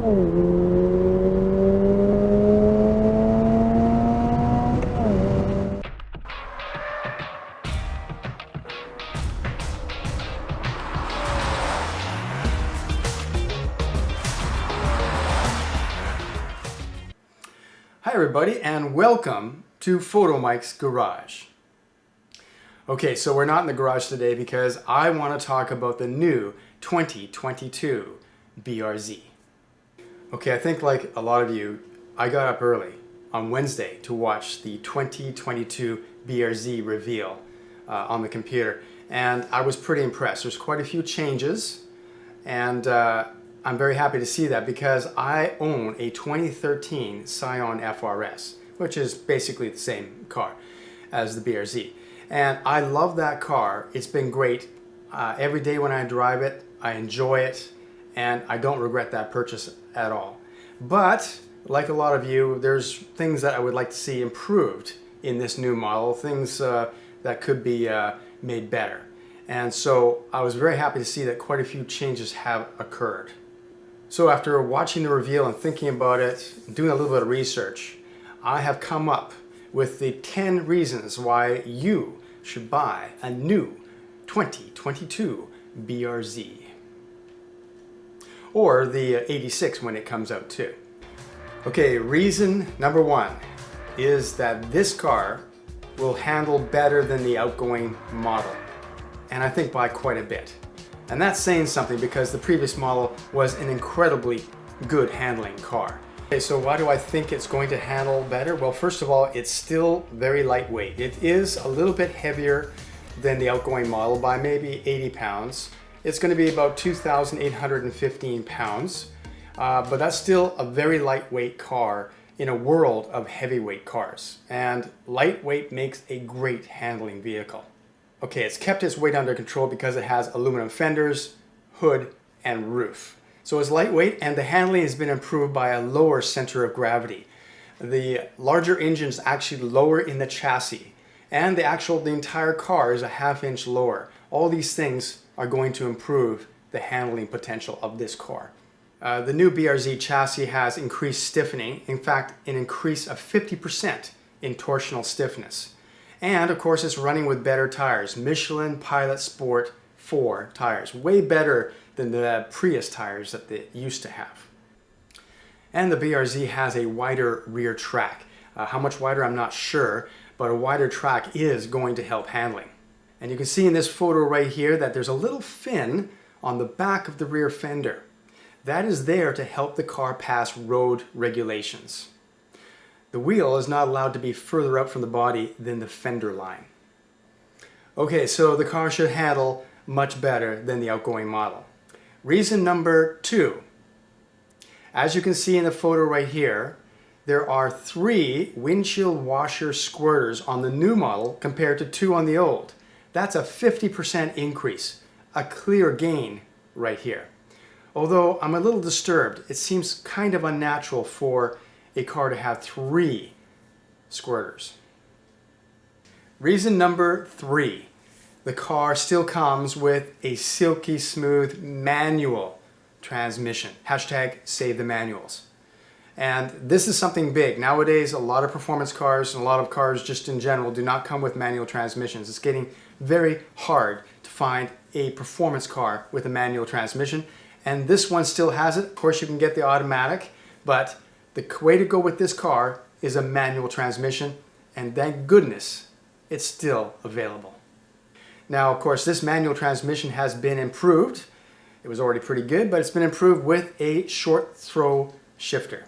Hi everybody, and welcome to Photomikes Garage. Okay, so we're not in the garage today because I want to talk about the new 2022 BRZ. Okay, I think like a lot of you, I got up early on Wednesday to watch the 2022 BRZ reveal on the computer, and I was pretty impressed. There's quite a few changes, and I'm very happy to see that because I own a 2013 Scion FRS, which is basically the same car as the BRZ. And I love that car. It's been great. Every day when I drive it, I enjoy it, and I don't regret that purchase at all. But like a lot of you, there's things that I would like to see improved in this new model, things that could be made better. And so I was very happy to see that quite a few changes have occurred. So after watching the reveal and thinking about it, doing a little bit of research, I have come up with the 10 reasons why you should buy a new 2022 BRZ. Or the 86 when it comes out too. Okay, reason number one is that this car will handle better than the outgoing model. And I think by quite a bit. And that's saying something because the previous model was an incredibly good handling car. Okay, so why do I think it's going to handle better? Well, first of all, it's still very lightweight. It is a little bit heavier than the outgoing model by maybe 80 pounds. It's going to be about 2,815 pounds, but that's still a very lightweight car in a world of heavyweight cars. And lightweight makes a great handling vehicle. Okay, it's kept its weight under control because it has aluminum fenders, hood, and roof. So it's lightweight, and the handling has been improved by a lower center of gravity. The larger engine is actually lower in the chassis, and the entire car is a ½ inch lower. All these things are going to improve the handling potential of this car. The new BRZ chassis has increased stiffening, in fact, an increase of 50% in torsional stiffness. And of course, it's running with better tires, Michelin Pilot Sport 4 tires, way better than the Prius tires that they used to have. And the BRZ has a wider rear track. How much wider, I'm not sure, but a wider track is going to help handling. And you can see in this photo right here that there's a little fin on the back of the rear fender. That is there to help the car pass road regulations. The wheel is not allowed to be further up from the body than the fender line. Okay, so the car should handle much better than the outgoing model. Reason number two. As you can see in the photo right here, there are 3 windshield washer squirters on the new model compared to 2 on the old. That's a 50% increase, a clear gain right here. Although I'm a little disturbed, it seems kind of unnatural for a car to have 3 squirters. Reason number 3, the car still comes with a silky smooth manual transmission. Hashtag save the manuals. And this is something big. Nowadays, a lot of performance cars and a lot of cars just in general do not come with manual transmissions. It's getting very hard to find a performance car with a manual transmission. And this one still has it. Of course, you can get the automatic, but the way to go with this car is a manual transmission, and thank goodness it's still available. Now, of course, this manual transmission has been improved. It was already pretty good, but it's been improved with a short throw shifter.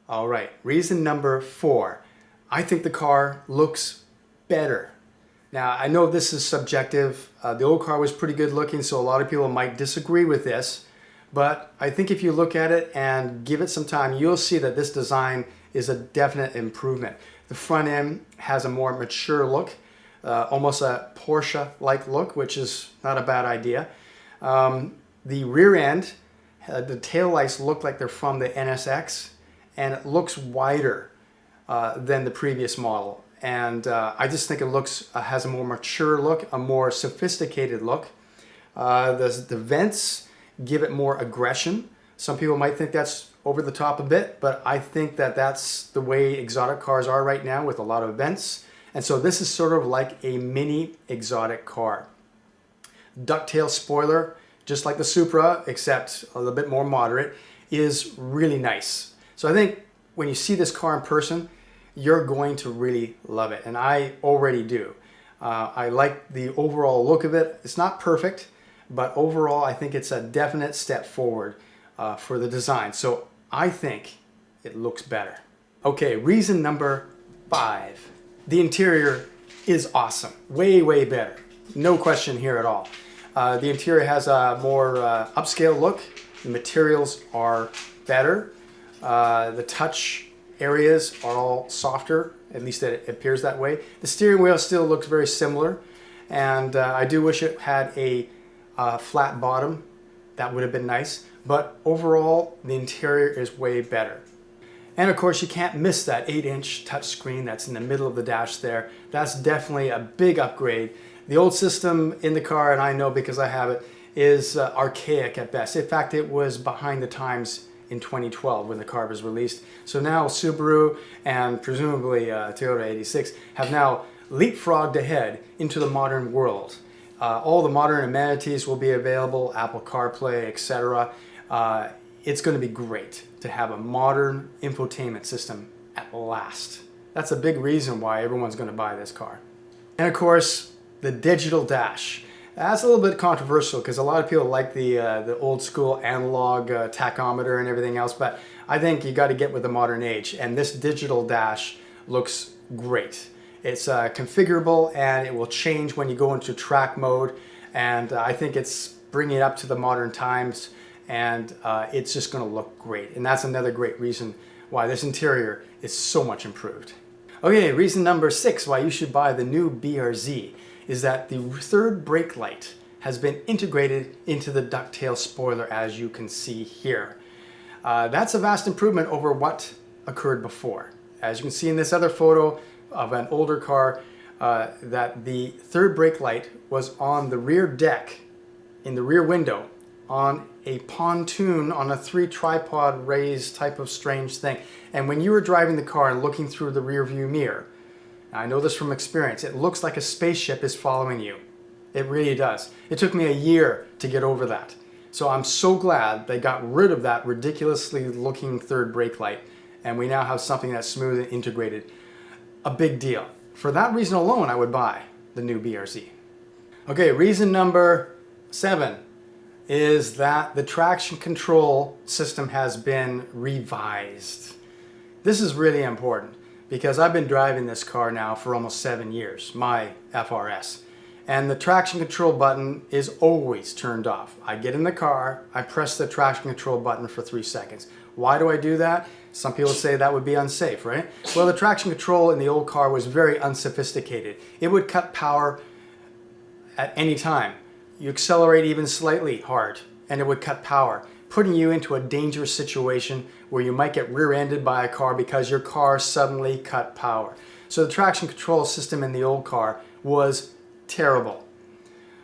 All right, reason number 4. I think the car looks better. Now, I know this is subjective. The old car was pretty good looking, so a lot of people might disagree with this. But I think if you look at it and give it some time, you'll see that this design is a definite improvement. The front end has a more mature look, almost a Porsche-like look, which is not a bad idea. The rear end, the taillights look like they're from the NSX, and it looks wider than the previous model. And I just think it has a more mature look, a more sophisticated look. The vents give it more aggression, Some people might think that's over the top a bit, but I think that that's the way exotic cars are right now, with a lot of vents. And so this is sort of like a mini exotic car. Ducktail spoiler, just like the Supra, except a little bit more moderate, is really nice. So I think when you see this car in person, you're going to really love it, and I already do. I like the overall look of it. It's not perfect, but overall I think it's a definite step forward for the design. So I think it looks better. Okay, reason number 5. The interior is awesome. Way, way better. No question here at all. The interior has a more upscale look. The materials are better. The touch areas are all softer, at least it appears that way. The steering wheel still looks very similar, and I do wish it had a flat bottom. That would have been nice, but overall the interior is way better. And of course you can't miss that 8-inch touchscreen that's in the middle of the dash there. That's definitely a big upgrade. The old system in the car, and I know because I have it, is archaic at best. In fact, it was behind the times in 2012 when the car was released. So now Subaru and presumably Toyota 86 have now leapfrogged ahead into the modern world. All the modern amenities will be available, Apple CarPlay, etc. It's going to be great to have a modern infotainment system at last. That's a big reason why everyone's going to buy this car. And of course, the digital dash. That's a little bit controversial because a lot of people like the old school analog tachometer and everything else, but I think you got to get with the modern age, and this digital dash looks great. It's configurable, and it will change when you go into track mode, and I think it's bringing it up to the modern times, and it's just going to look great. And that's another great reason why this interior is so much improved. Okay, reason number 6 why you should buy the new BRZ is that the third brake light has been integrated into the ducktail spoiler, as you can see here. That's a vast improvement over what occurred before. As you can see in this other photo of an older car, that the third brake light was on the rear deck, in the rear window, on a pontoon on a 3-tripod raised type of strange thing. And when you were driving the car and looking through the rear view mirror, I know this from experience, it looks like a spaceship is following you. It really does. It took me a year to get over that. So I'm so glad they got rid of that ridiculously looking third brake light, and we now have something that's smooth and integrated. A big deal. For that reason alone, I would buy the new BRZ. Okay, reason number 7 is that the traction control system has been revised. This is really important, because I've been driving this car now for almost 7 years, my FRS. And the traction control button is always turned off. I get in the car, I press the traction control button for 3 seconds. Why do I do that? Some people say that would be unsafe, right? Well, the traction control in the old car was very unsophisticated. It would cut power at any time. You accelerate even slightly hard, and it would cut power, putting you into a dangerous situation where you might get rear-ended by a car because your car suddenly cut power. So the traction control system in the old car was terrible.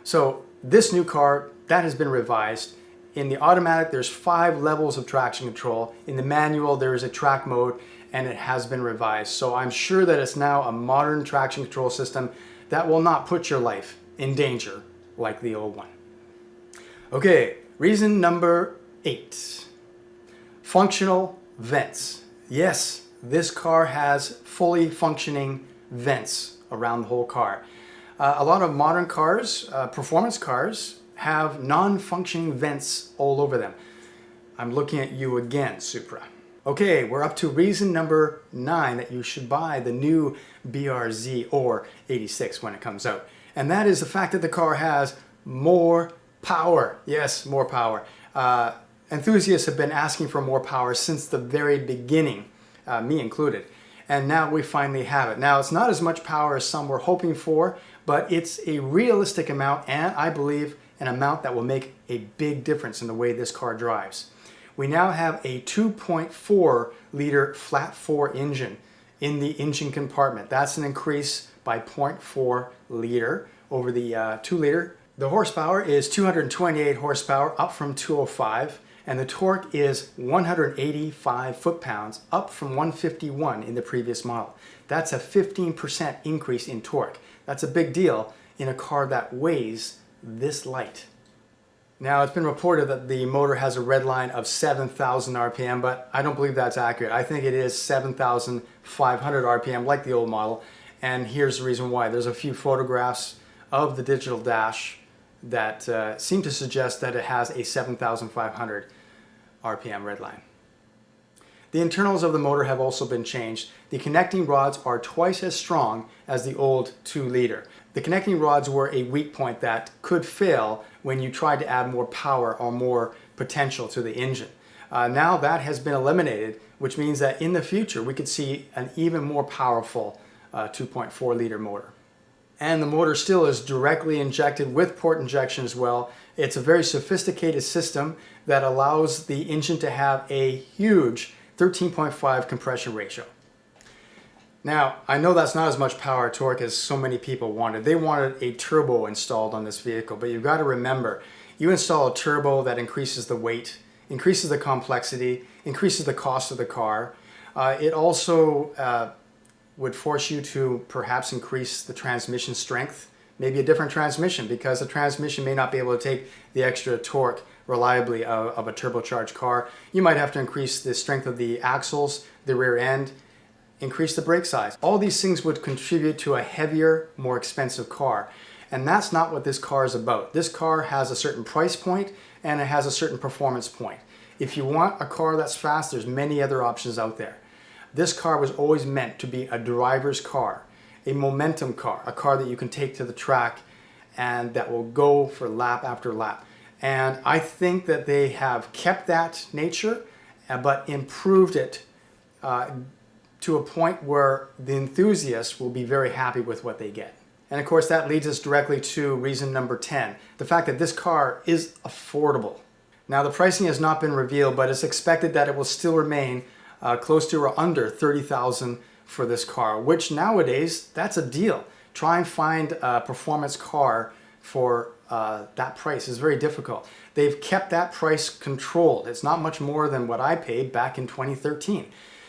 So this new car, that has been revised. In the automatic, there's 5 levels of traction control. In the manual, there is a track mode, and it has been revised. So I'm sure that it's now a modern traction control system that will not put your life in danger like the old one. Okay, reason number 8. Functional vents. Yes, this car has fully functioning vents around the whole car. A lot of modern cars, performance cars, have non-functioning vents all over them. I'm looking at you again, Supra. Okay, we're up to reason number 9 that you should buy the new BRZ or 86 when it comes out. And that is the fact that the car has more power. Yes, more power. Enthusiasts have been asking for more power since the very beginning, me included. And now we finally have it. Now, it's not as much power as some were hoping for, but it's a realistic amount, and I believe an amount that will make a big difference in the way this car drives. We now have a 2.4 liter flat 4 engine in the engine compartment. That's an increase by 0.4 liter over the 2 liter. The horsepower is 228 horsepower, up from 205. and the torque is 185 foot-pounds, up from 151 in the previous model. That's a 15% increase in torque. That's a big deal in a car that weighs this light. Now, it's been reported that the motor has a red line of 7,000 RPM, but I don't believe that's accurate. I think it is 7,500 RPM like the old model, and here's the reason why. There's a few photographs of the digital dash that seem to suggest that it has a 7,500 RPM red line. The internals of the motor have also been changed. The connecting rods are twice as strong as the old 2-liter. The connecting rods were a weak point that could fail when you tried to add more power or more potential to the engine. Now that has been eliminated, which means that in the future we could see an even more powerful 2.4-liter motor. And the motor still is directly injected with port injection as well. It's a very sophisticated system that allows the engine to have a huge 13.5 compression ratio. Now, I know that's not as much power or torque as so many people wanted. They wanted a turbo installed on this vehicle, but you've got to remember, you install a turbo that increases the weight, increases the complexity, increases the cost of the car. It also would force you to perhaps increase the transmission strength, maybe a different transmission, because the transmission may not be able to take the extra torque reliably of a turbocharged car. You might have to increase the strength of the axles, the rear end, increase the brake size. All these things would contribute to a heavier, more expensive car. And that's not what this car is about. This car has a certain price point and it has a certain performance point. If you want a car that's fast, there's many other options out there. This car was always meant to be a driver's car, a momentum car, a car that you can take to the track and that will go for lap after lap. And I think that they have kept that nature, but improved it to a point where the enthusiasts will be very happy with what they get. And of course that leads us directly to reason number 10, the fact that this car is affordable. Now the pricing has not been revealed, but it's expected that it will still remain close to or under $30,000 for this car, which nowadays, that's a deal. Try and find a performance car for that price is very difficult. They've kept that price controlled. It's not much more than what I paid back in 2013.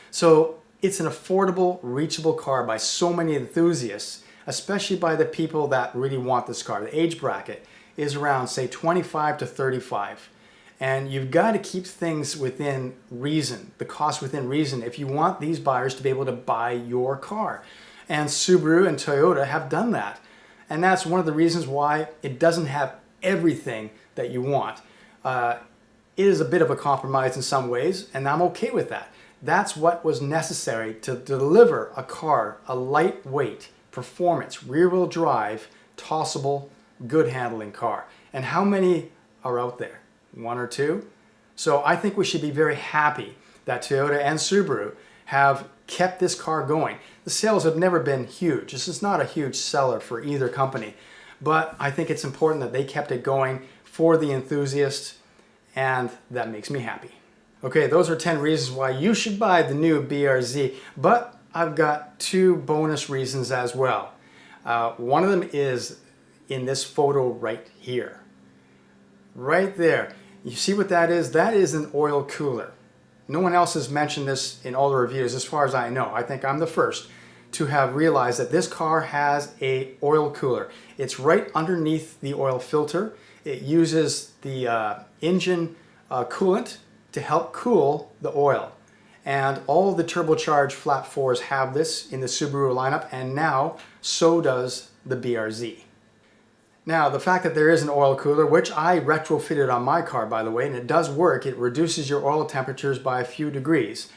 So it's an affordable, reachable car by so many enthusiasts, especially by the people that really want this car. The age bracket is around, say, 25 to 35. And you've got to keep things within reason, the cost within reason, if you want these buyers to be able to buy your car. And Subaru and Toyota have done that. And that's one of the reasons why it doesn't have everything that you want. It is a bit of a compromise in some ways, and I'm okay with that. That's what was necessary to deliver a car, a lightweight, performance, rear-wheel drive, tossable, good handling car. And how many are out there? One or two? So I think we should be very happy that Toyota and Subaru have kept this car going. The sales have never been huge. This is not a huge seller for either company, but I think it's important that they kept it going for the enthusiasts, and that makes me happy. Okay, those are 10 reasons why you should buy the new BRZ, but I've got 2 bonus reasons as well. One of them is in this photo right here. Right there. You see what that is? That is an oil cooler. No one else has mentioned this in all the reviews as far as I know. I think I'm the first to have realized that this car has a oil cooler. It's right underneath the oil filter. It uses the engine coolant to help cool the oil. And all the turbocharged flat 4s have this in the Subaru lineup, and now so does the BRZ. Now, the fact that there is an oil cooler, which I retrofitted on my car, by the way, and it does work, it reduces your oil temperatures by a few degrees.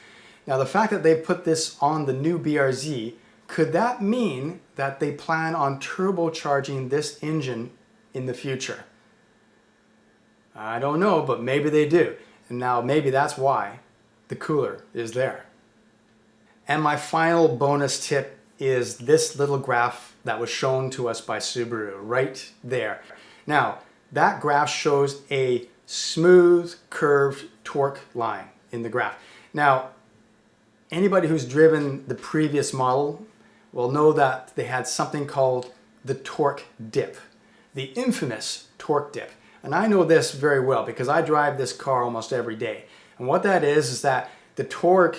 Now, the fact that they put this on the new BRZ, could that mean that they plan on turbocharging this engine in the future? I don't know, but maybe they do. And now maybe that's why the cooler is there. And my final bonus tip is this little graph that was shown to us by Subaru right there. Now, that graph shows a smooth, curved torque line in the graph. Now, anybody who's driven the previous model will know that they had something called the torque dip, the infamous torque dip. And I know this very well because I drive this car almost every day. And what that is that the torque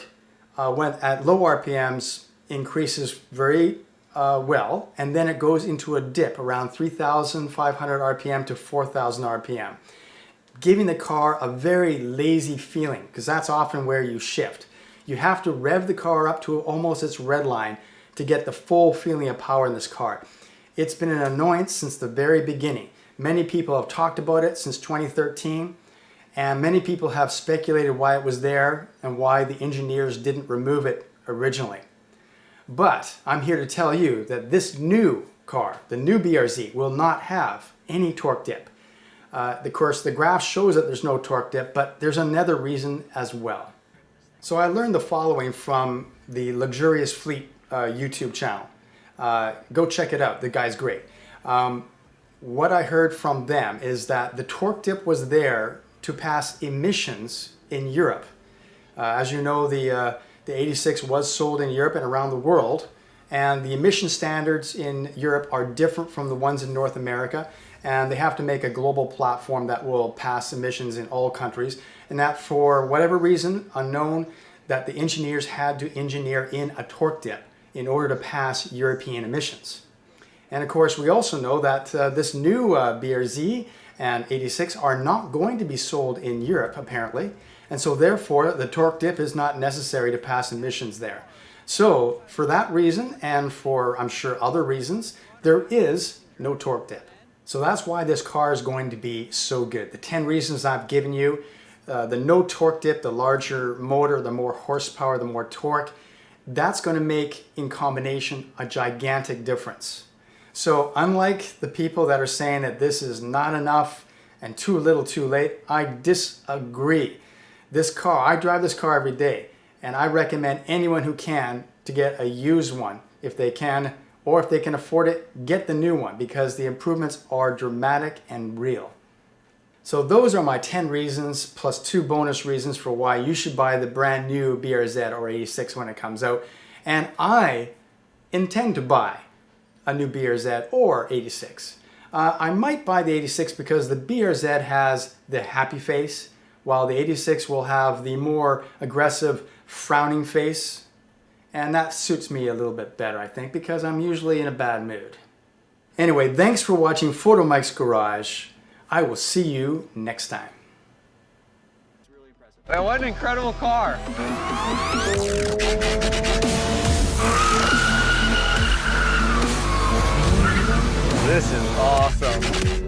when at low RPMs increases very well, and then it goes into a dip around 3,500 RPM to 4,000 RPM, giving the car a very lazy feeling, because that's often where you shift. You have to rev the car up to almost its red line to get the full feeling of power in this car. It's been an annoyance since the very beginning. Many people have talked about it since 2013, and many people have speculated why it was there and why the engineers didn't remove it originally. But I'm here to tell you that this new car, the new BRZ, will not have any torque dip. Of course, the graph shows that there's no torque dip, but there's another reason as well. So I learned the following from the Luxurious Fleet YouTube channel. Go check it out, the guy's great. What I heard from them is that the torque dip was there to pass emissions in Europe. As you know, the 86 was sold in Europe and around the world, and the emission standards in Europe are different from the ones in North America, and they have to make a global platform that will pass emissions in all countries, and that for whatever reason unknown, that the engineers had to engineer in a torque dip in order to pass European emissions. And of course, we also know that this new BRZ and 86 are not going to be sold in Europe, apparently. And so therefore, the torque dip is not necessary to pass emissions there. So for that reason, and for I'm sure other reasons, there is no torque dip. So that's why this car is going to be so good. The 10 reasons I've given you, the no torque dip, the larger motor, the more horsepower, the more torque, that's going to make in combination a gigantic difference. So unlike the people that are saying that this is not enough and too little too late, I disagree. This car, I drive this car every day, and I recommend anyone who can to get a used one if they can, or if they can afford it, get the new one, because the improvements are dramatic and real. So those are my 10 reasons plus 2 bonus reasons for why you should buy the brand new BRZ or 86 when it comes out. And I intend to buy a new BRZ or 86. I might buy the 86 because the BRZ has the happy face, while the 86 will have the more aggressive frowning face. And that suits me a little bit better, I think, because I'm usually in a bad mood. Anyway, thanks for watching Photomikes Garage. I will see you next time. Man, what an incredible car. This is awesome.